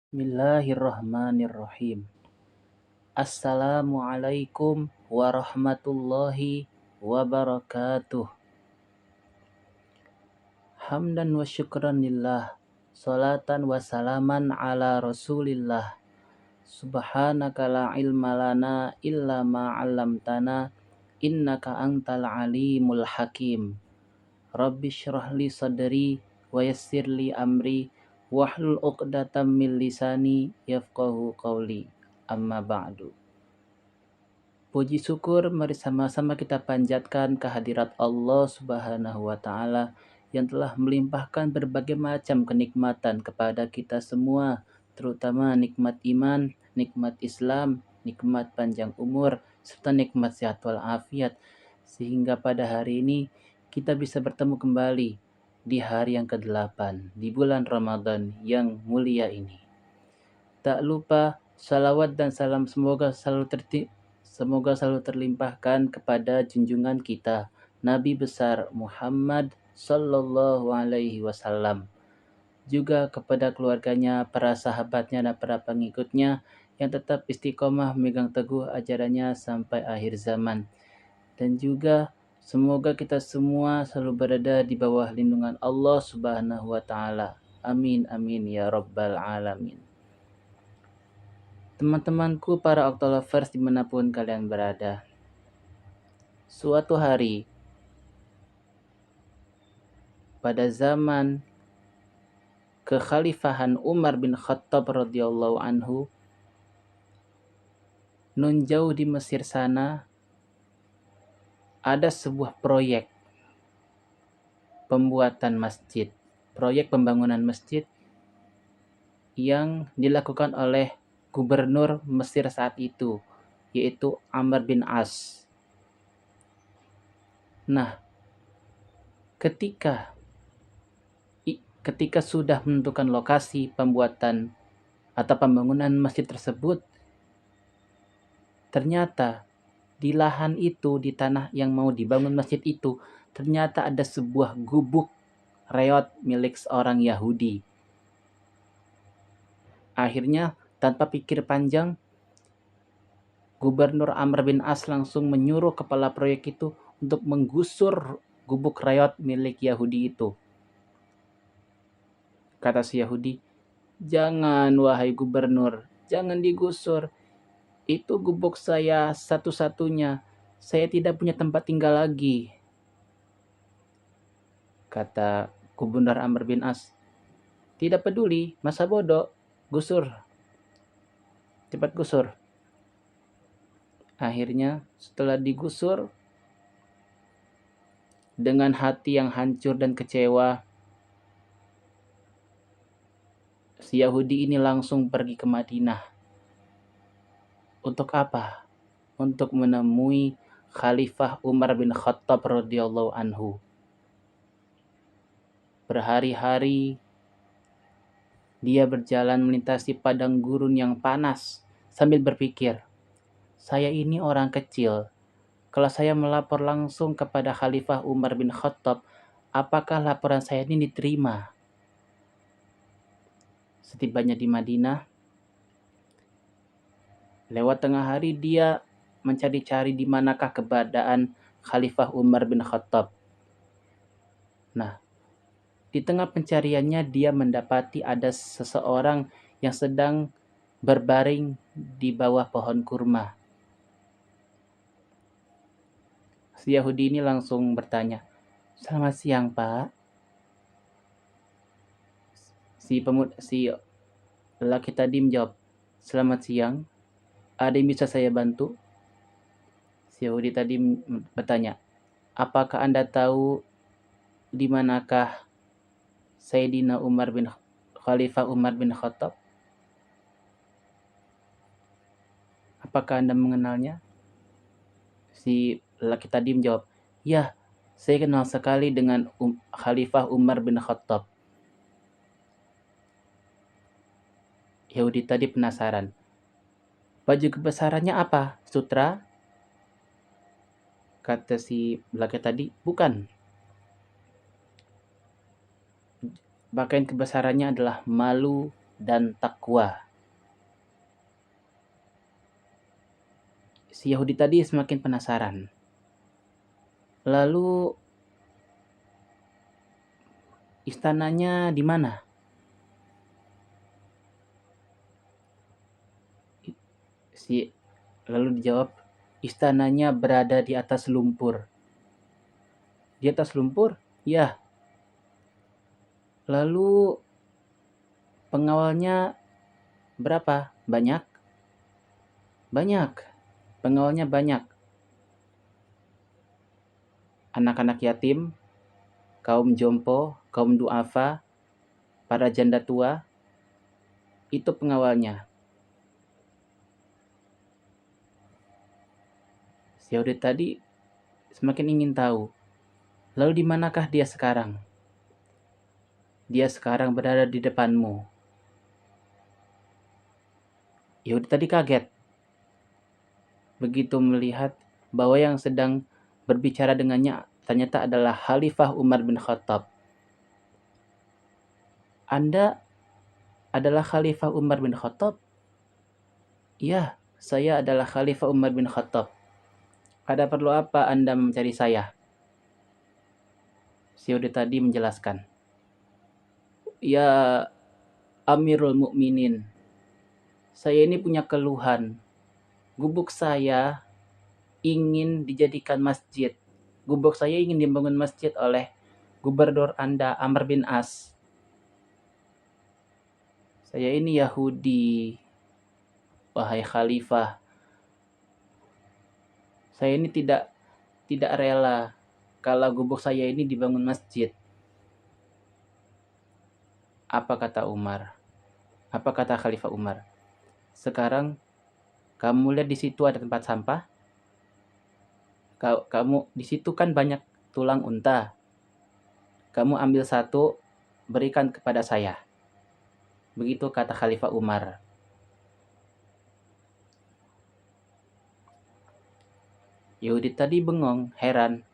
Bismillahirrahmanirrahim. Assalamualaikum warahmatullahi wabarakatuh. Hamdan wa syukran lillah. Salatan wa salaman ala rasulillah. Subhanaka la ilma lana illa ma 'allamtana innaka antal alimul hakim. Rabbi syrah li sadri wa yassir li amri wahlul 'uqdatam min lisani yafqahu qawli. Amma ba'du. Puji syukur mari sama-sama kita panjatkan kehadirat Allah Subhanahu wa taala yang telah melimpahkan berbagai macam kenikmatan kepada kita semua, terutama nikmat iman, nikmat Islam, nikmat panjang umur, serta nikmat sehat walafiat, sehingga pada hari ini kita bisa bertemu kembali di hari yang ke-8 di bulan Ramadan yang mulia ini. Tak lupa salawat dan salam semoga selalu terlimpahkan kepada junjungan kita Nabi besar Muhammad sallallahu alaihi wasallam, juga kepada keluarganya, para sahabatnya dan para pengikutnya yang tetap istiqomah memegang teguh ajarannya sampai akhir zaman. Dan juga semoga kita semua selalu berada di bawah lindungan Allah Subhanahu wa taala. Amin amin ya rabbal alamin. Teman-temanku para Octolovers dimanapun kalian berada. Suatu hari, pada zaman kekhalifahan Umar bin Khattab radhiyallahu anhu, nun jauh di Mesir sana, ada sebuah proyek pembangunan masjid yang dilakukan oleh gubernur Mesir saat itu, yaitu Amr bin As. Nah, ketika sudah menentukan lokasi pembuatan atau pembangunan masjid tersebut, ternyata di lahan itu, di tanah yang mau dibangun masjid itu, ternyata ada sebuah gubuk reot milik seorang Yahudi. Akhirnya, tanpa pikir panjang, Gubernur Amr bin As langsung menyuruh kepala proyek itu untuk menggusur gubuk reot milik Yahudi itu. Kata si Yahudi, "Jangan wahai gubernur, jangan digusur. Itu gubuk saya satu-satunya. Saya tidak punya tempat tinggal lagi." Kata Gubernur Amr bin As, "Tidak peduli, masa bodoh, gusur. Cepat gusur." Akhirnya setelah digusur, dengan hati yang hancur dan kecewa, si Yahudi ini langsung pergi ke Madinah. Untuk apa? Untuk menemui Khalifah Umar bin Khattab radhiyallahu anhu. Berhari-hari dia berjalan melintasi padang gurun yang panas sambil berpikir, "Saya ini orang kecil. Kalau saya melapor langsung kepada Khalifah Umar bin Khattab, apakah laporan saya ini diterima?" Setibanya di Madinah, lewat tengah hari dia mencari-cari di manakah keberadaan Khalifah Umar bin Khattab. Nah, di tengah pencariannya dia mendapati ada seseorang yang sedang berbaring di bawah pohon kurma. Si Yahudi ini langsung bertanya, "Selamat siang, Pak." Si lelaki tadi menjawab, "Selamat siang. Ada yang bisa saya bantu?" Si Yahudi tadi bertanya, "Apakah Anda tahu di manakah Sayyidina Khalifah Umar bin Khattab? Apakah Anda mengenalnya?" Si lelaki tadi menjawab, "Ya, saya kenal sekali dengan Khalifah Umar bin Khattab." Yahudi tadi penasaran. "Baju kebesarannya apa? Sutra?" Kata si lelaki tadi, "Bukan. Pakaian kebesarannya adalah malu dan takwa. Si Yahudi tadi semakin penasaran. Lalu istananya di mana? Lalu dijawab, istananya berada di atas lumpur. Di atas lumpur? Ya. Lalu pengawalnya berapa? Banyak? Banyak. Pengawalnya banyak. Anak-anak yatim, kaum jompo, kaum duafa, para janda tua, itu pengawalnya. Si Yahudi tadi semakin ingin tahu, lalu di manakah dia sekarang? Dia sekarang berada di depanmu. Yahudi tadi kaget. Begitu melihat bahwa yang sedang berbicara dengannya ternyata adalah Khalifah Umar bin Khattab. Anda adalah Khalifah Umar bin Khattab? Iya, saya adalah Khalifah Umar bin Khattab. Ada perlu apa Anda mencari saya? Si Yahudi tadi menjelaskan. Ya Amirul Mukminin, saya ini punya keluhan. Gubuk saya ingin dijadikan masjid. Gubuk saya ingin dibangun masjid oleh gubernur Anda, Amr bin As. Saya ini Yahudi, wahai Khalifah. Saya ini tidak rela kalau gubuk saya ini dibangun masjid. Apa kata Umar? Apa kata Khalifah Umar? Sekarang kamu lihat di situ ada tempat sampah. Kamu di situ kan banyak tulang unta. Kamu ambil satu, berikan kepada saya. Begitu kata Khalifah Umar. Yahudi tadi bengong, heran.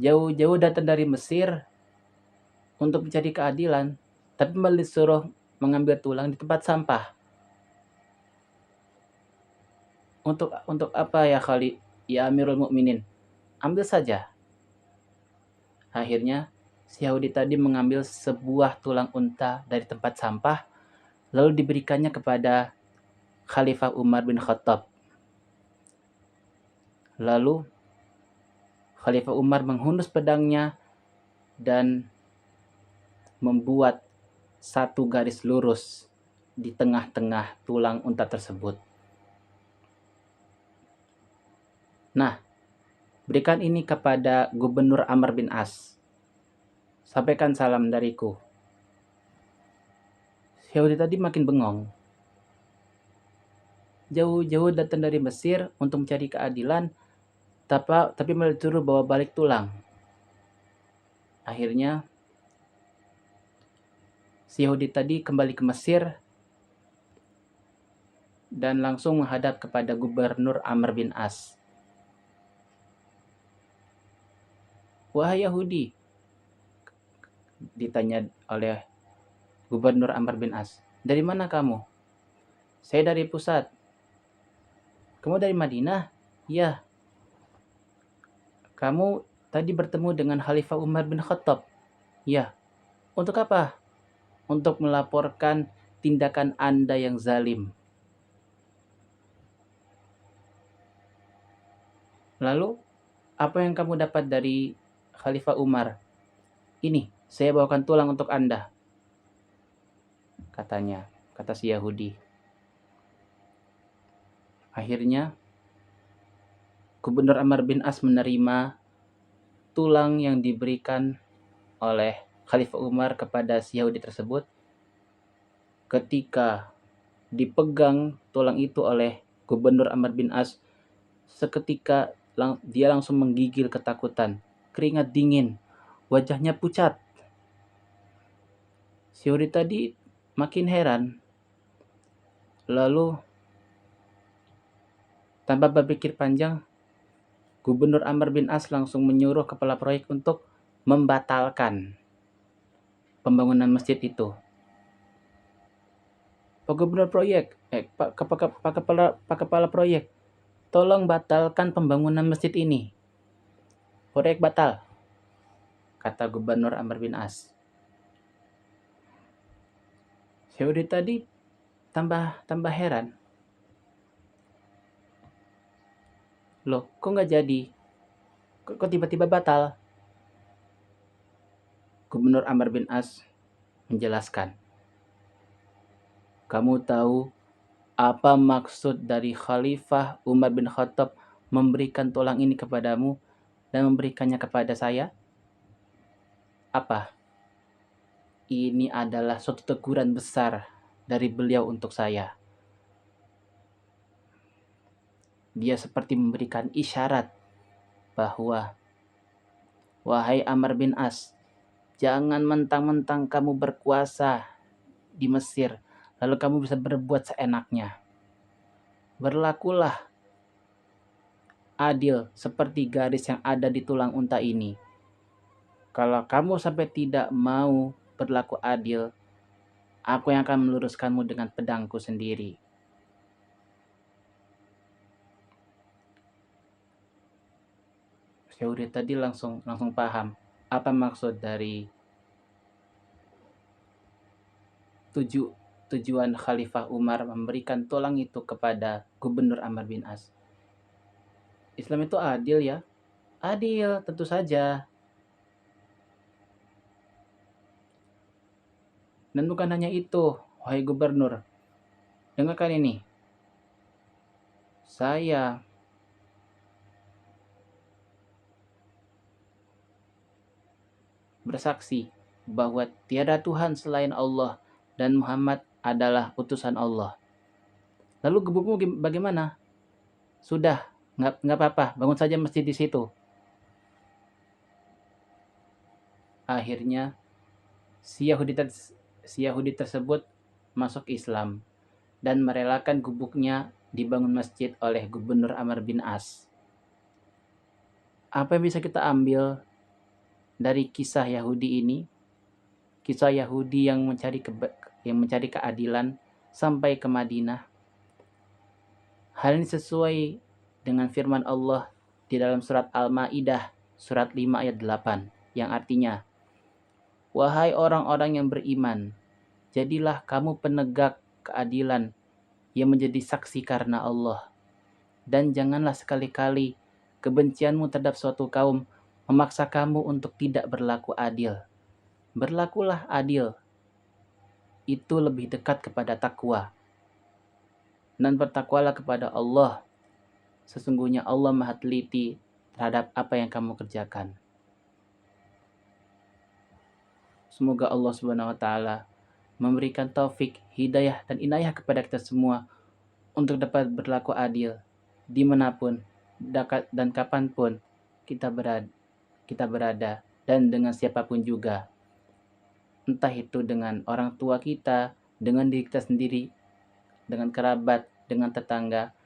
Jauh-jauh datang dari Mesir untuk mencari keadilan, tapi malah disuruh mengambil tulang di tempat sampah. Untuk apa ya ya Amirul Mukminin? Ambil saja. Akhirnya si Yahudi tadi mengambil sebuah tulang unta dari tempat sampah, lalu diberikannya kepada Khalifah Umar bin Khattab. Lalu Khalifah Umar menghunus pedangnya dan membuat satu garis lurus di tengah-tengah tulang unta tersebut. Nah, berikan ini kepada Gubernur Amr bin As. Sampaikan salam dariku. Yahudi tadi makin bengong. Jauh-jauh datang dari Mesir untuk mencari keadilan, tapi malah disuruh bawa balik tulang. Akhirnya si Yahudi tadi kembali ke Mesir dan langsung menghadap kepada Gubernur Amr bin As. Wahai Yahudi, ditanya oleh Gubernur Amr bin As, dari mana kamu? Saya dari pusat. Kamu dari Madinah? Ya. Kamu tadi bertemu dengan Khalifah Umar bin Khattab? Ya. Untuk apa? Untuk melaporkan tindakan Anda yang zalim. Lalu, apa yang kamu dapat dari Khalifah Umar? Ini, saya bawakan tulang untuk Anda. Katanya, kata si Yahudi. Akhirnya, Gubernur Amr bin As menerima tulang yang diberikan oleh Khalifah Umar kepada si Yahudi tersebut. Ketika dipegang tulang itu oleh Gubernur Amr bin As, seketika dia langsung menggigil ketakutan. Keringat dingin, wajahnya pucat. Si Yahudi tadi makin heran. Lalu, tanpa berpikir panjang, Gubernur Amr bin As langsung menyuruh kepala proyek untuk membatalkan pembangunan masjid itu. Pak Gubernur proyek, Pak Kepala proyek, tolong batalkan pembangunan masjid ini. Proyek batal, kata Gubernur Amr bin As. Yahudi tadi tambah heran. Loh, kok nggak jadi? Kok tiba-tiba batal? Gubernur Amr bin As menjelaskan. Kamu tahu apa maksud dari Khalifah Umar bin Khattab memberikan tulang ini kepadamu dan memberikannya kepada saya? Apa? Ini adalah suatu teguran besar dari beliau untuk saya. Dia seperti memberikan isyarat bahwa, wahai Amr bin As, jangan mentang-mentang kamu berkuasa di Mesir, lalu kamu bisa berbuat seenaknya. Berlakulah adil seperti garis yang ada di tulang unta ini. Kalau kamu sampai tidak mau berlaku adil, aku yang akan meluruskanmu dengan pedangku sendiri. Yahudi tadi langsung paham apa maksud dari tujuan Khalifah Umar memberikan tulang itu kepada Gubernur Amr bin As. Islam itu adil ya? Adil, tentu saja. Dan bukan hanya itu, wahai Gubernur. Dengarkan ini. Saya bersaksi bahwa tiada Tuhan selain Allah dan Muhammad adalah utusan Allah. Lalu gebukmu bagaimana? Sudah, nggak apa-apa, bangun saja masjid di situ. Akhirnya si Yahudi tersebut masuk Islam dan merelakan gubuknya dibangun masjid oleh Gubernur Amr bin As. Apa yang bisa kita ambil dari kisah Yahudi ini? Kisah Yahudi yang mencari keadilan sampai ke Madinah. Hal ini sesuai dengan firman Allah di dalam surat Al-Maidah surat 5 ayat 8 yang artinya, wahai orang-orang yang beriman, jadilah kamu penegak keadilan yang menjadi saksi karena Allah. Dan janganlah sekali-kali kebencianmu terhadap suatu kaum memaksa kamu untuk tidak berlaku adil. Berlakulah adil. Itu lebih dekat kepada takwa. Dan bertakwalah kepada Allah. Sesungguhnya Allah Maha teliti terhadap apa yang kamu kerjakan. Semoga Allah Subhanahu wa taala memberikan taufik, hidayah dan inayah kepada kita semua untuk dapat berlaku adil dimanapun dan kapanpun kita berada dan dengan siapapun juga. Entah itu dengan orang tua kita, dengan diri kita sendiri, dengan kerabat, dengan tetangga,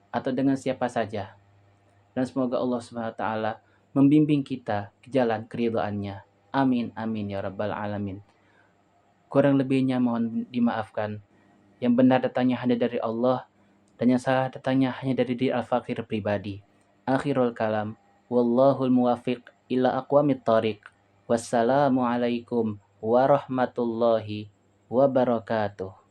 atau dengan siapa saja. Dan semoga Allah SWT membimbing kita ke jalan keridhaannya. Amin, amin, ya rabbal alamin. Kurang lebihnya mohon dimaafkan. Yang benar datangnya hanya dari Allah, dan yang salah datangnya hanya dari diri al-fakir pribadi. Akhirul kalam. Wallahul muwafiq ila aqwamit thariq. Wassalamualaikum warahmatullahi wabarakatuh.